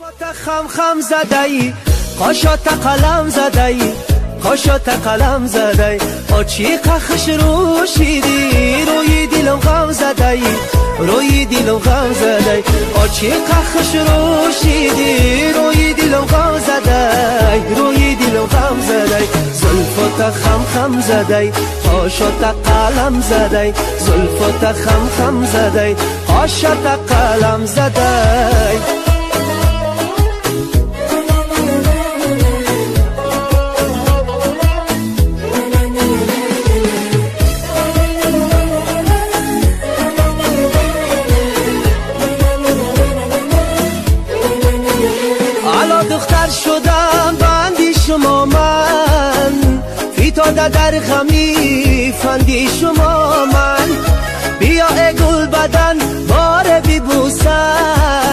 خم خم زدی قاشات قلم زدی قاشات قلم زدی آچی قخش روشیدی روی دلم غم زدی روی دلم غم زدی آچی قخش روشیدی روی دلم غم زدی روی دلم غم زدی زلفات خم خم زدی قاشات قلم زدی زلفات خم خم زدی قاشات قلم زدی دختر شدم بندی شما من فیتاده در غمی فندی شما من بیا ای گل بدن باره ببوسم